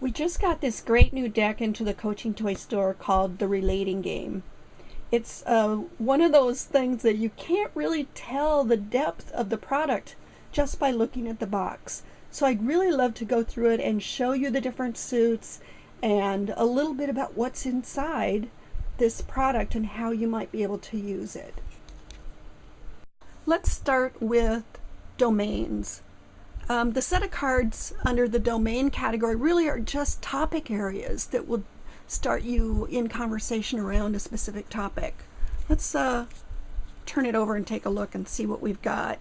We just got this great new deck into the Coaching Toy store called the Relating Game. It's one of those things that you can't really tell the depth of the product just by looking at the box. So I'd really love to go through it and show you the different suits and a little bit about what's inside this product and how you might be able to use it. Let's start with domains. The set of cards under the domain category really are just topic areas that will start you in conversation around a specific topic. Let's turn it over and take a look and see what we've got.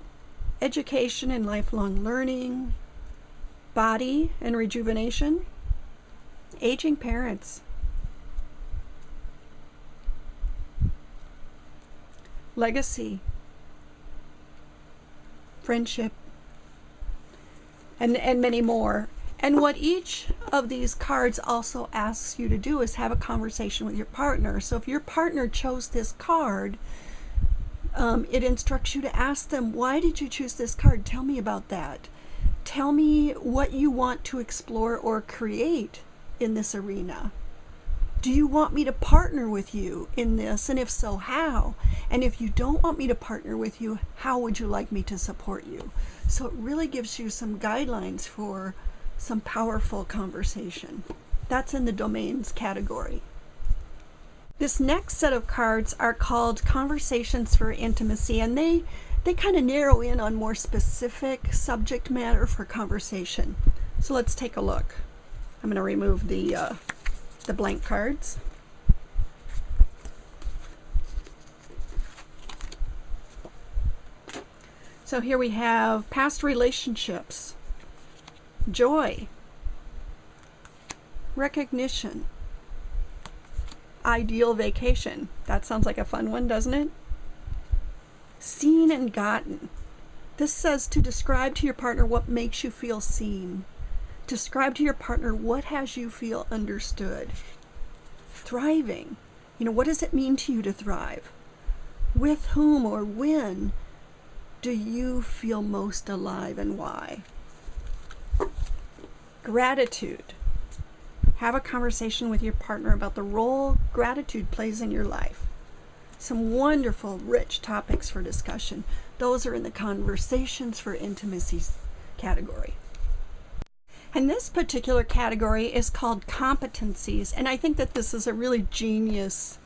Education and lifelong learning, body and rejuvenation, aging parents, legacy, friendship, and many more. And what each of these cards also asks you to do is have a conversation with your partner. So if your partner chose this card, it instructs you to ask them, why did you choose this card? Tell me about that. Tell me what you want to explore or create in this arena. Do you want me to partner with you in this? And if so, how? And if you don't want me to partner with you, how would you like me to support you? So it really gives you some guidelines for some powerful conversation. That's in the domains category. This next set of cards are called Conversations for Intimacy, and they kind of narrow in on more specific subject matter for conversation. So let's take a look. I'm going to remove the blank cards. So here we have past relationships, joy, recognition, ideal vacation. That sounds like a fun one, doesn't it? Seen and gotten. This says to describe to your partner what makes you feel seen. Describe to your partner what has you feel understood. Thriving. What does it mean to you to thrive? With whom or when do you feel most alive and why? Gratitude. Have a conversation with your partner about the role gratitude plays in your life. Some wonderful, rich topics for discussion. Those are in the Conversations for Intimacy category. And this particular category is called competencies, and I think that this is a really genius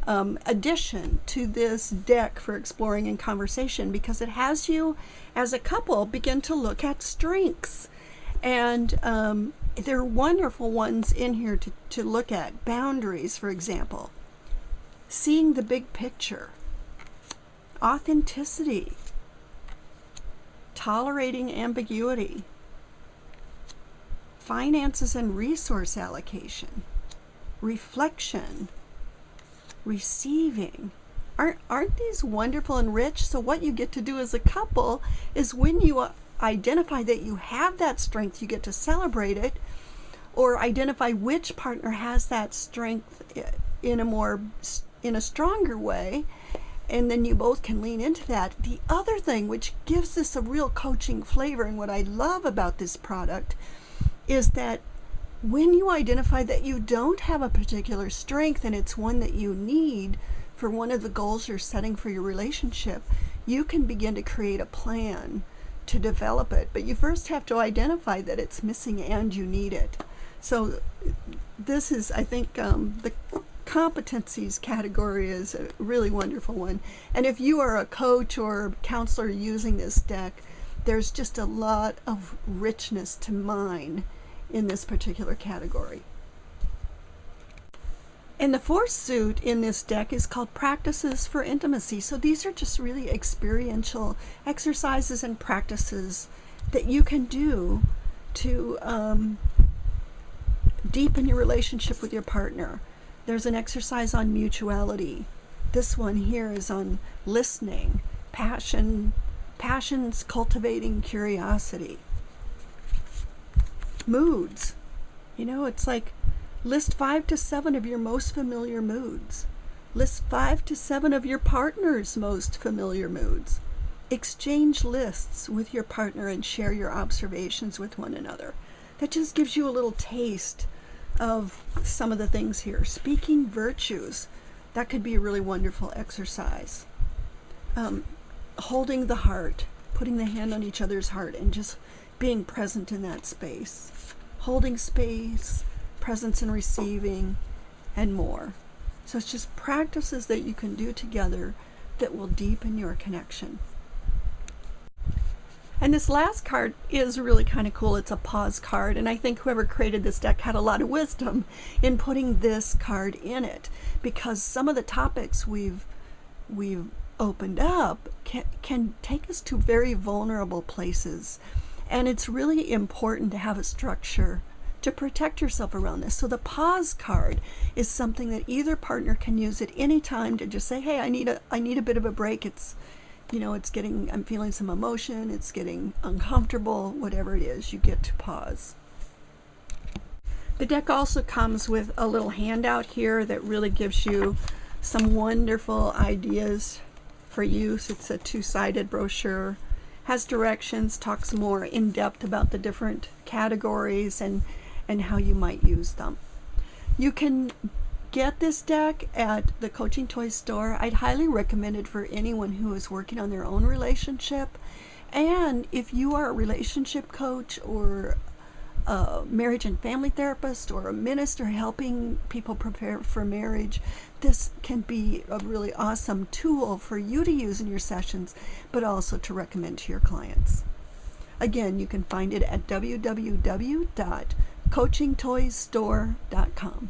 addition to this deck for exploring in conversation, because it has you as a couple begin to look at strengths, and there are wonderful ones in here to look at. Boundaries, for example, seeing the big picture, authenticity, tolerating ambiguity, finances and resource allocation, reflection, receiving. Aren't these wonderful and rich? So what you get to do as a couple is, when you identify that you have that strength, you get to celebrate it, or identify which partner has that strength in a stronger way, and then you both can lean into that. The other thing which gives this a real coaching flavor, and what I love about this product, is that when you identify that you don't have a particular strength and it's one that you need for one of the goals you're setting for your relationship, you can begin to create a plan to develop it. But you first have to identify that it's missing and you need it. So this is, I think, the competencies category is a really wonderful one. And if you are a coach or counselor using this deck, there's just a lot of richness to mine in this particular category. And the fourth suit in this deck is called Practices for Intimacy. So these are just really experiential exercises and practices that you can do to deepen your relationship with your partner. There's an exercise on mutuality. This one here is on listening, passions cultivating curiosity. Moods. It's like list 5 to 7 of your most familiar moods. List 5 to 7 of your partner's most familiar moods. Exchange lists with your partner and share your observations with one another. that just gives you a little taste of some of the things here. Speaking virtues, that could be a really wonderful exercise. Holding the heart, putting the hand on each other's heart and just being present in that space. Holding space, presence and receiving, and more. So it's just practices that you can do together that will deepen your connection. And this last card is really kind of cool. It's a pause card, and I think whoever created this deck had a lot of wisdom in putting this card in it, because some of the topics we've opened up can take us to very vulnerable places, and it's really important to have a structure to protect yourself around this. So the pause card is something that either partner can use at any time to just say, hey, I need a bit of a break. I'm feeling some emotion, it's getting uncomfortable, whatever it is, you get to pause. The deck also comes with a little handout here that really gives you some wonderful ideas for use. It's a two-sided brochure, has directions, talks more in depth about the different categories and how you might use them. You can get this deck at the Coaching Toys store. I'd highly recommend it for anyone who is working on their own relationship. And if you are a relationship coach or a marriage and family therapist or a minister helping people prepare for marriage, this can be a really awesome tool for you to use in your sessions, but also to recommend to your clients. Again, you can find it at www.coachingtoysstore.com.